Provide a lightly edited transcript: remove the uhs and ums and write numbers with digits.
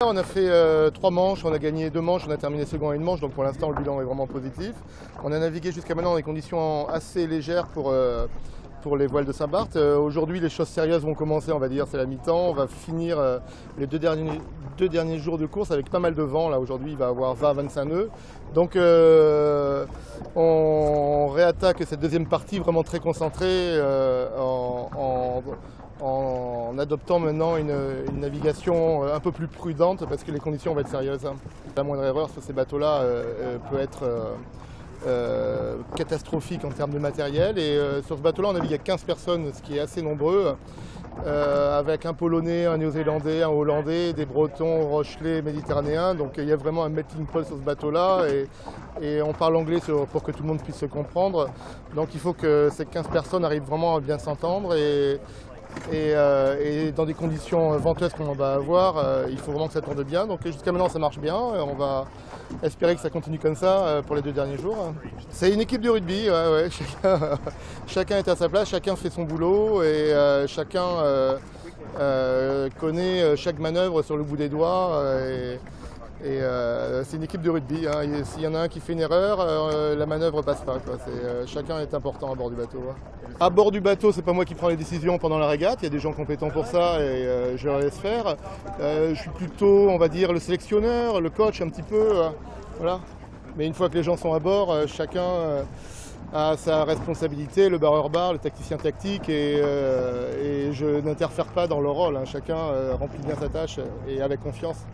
On a fait 3 manches, on a gagné 2 manches, on a terminé second à une manche, donc pour l'instant le bilan est vraiment positif. On a navigué jusqu'à maintenant dans des conditions assez légères pour les voiles de Saint-Barth. Aujourd'hui les choses sérieuses vont commencer, on va dire, c'est la mi-temps. On va finir les deux derniers jours de course avec pas mal de vent. Là aujourd'hui il va y avoir 20 à 25 nœuds. Donc on réattaque cette deuxième partie vraiment très concentrée en adoptant maintenant une navigation un peu plus prudente parce que les conditions vont être sérieuses. La moindre erreur sur ces bateaux-là peut être catastrophique en termes de matériel. Et sur ce bateau-là, on navigue avec 15 personnes, ce qui est assez nombreux, avec un Polonais, un Néo-Zélandais, un Hollandais, des Bretons, Rochelais, Méditerranéens. Donc il y a vraiment un melting pot sur ce bateau-là et on parle anglais pour que tout le monde puisse se comprendre. Donc il faut que ces 15 personnes arrivent vraiment à bien s'entendre et dans des conditions venteuses qu'on va avoir, il faut vraiment que ça tourne bien. Donc jusqu'à maintenant ça marche bien, on va espérer que ça continue comme ça pour les 2 derniers jours. C'est une équipe de rugby, ouais, chacun est à sa place, chacun fait son boulot et chacun connaît chaque manœuvre sur le bout des doigts. C'est une équipe de rugby, hein. S'il y en a un qui fait une erreur, la manœuvre passe pas, quoi. Chacun est important à bord du bateau. À bord du bateau, c'est pas moi qui prends les décisions pendant la régate, il y a des gens compétents pour ça et je leur laisse faire. Je suis plutôt, on va dire, le sélectionneur, le coach un petit peu, voilà. Mais une fois que les gens sont à bord, chacun a sa responsabilité, le barreur-bar, le tacticien tactique et je n'interfère pas dans leur rôle, hein. Chacun remplit bien sa tâche et avec confiance.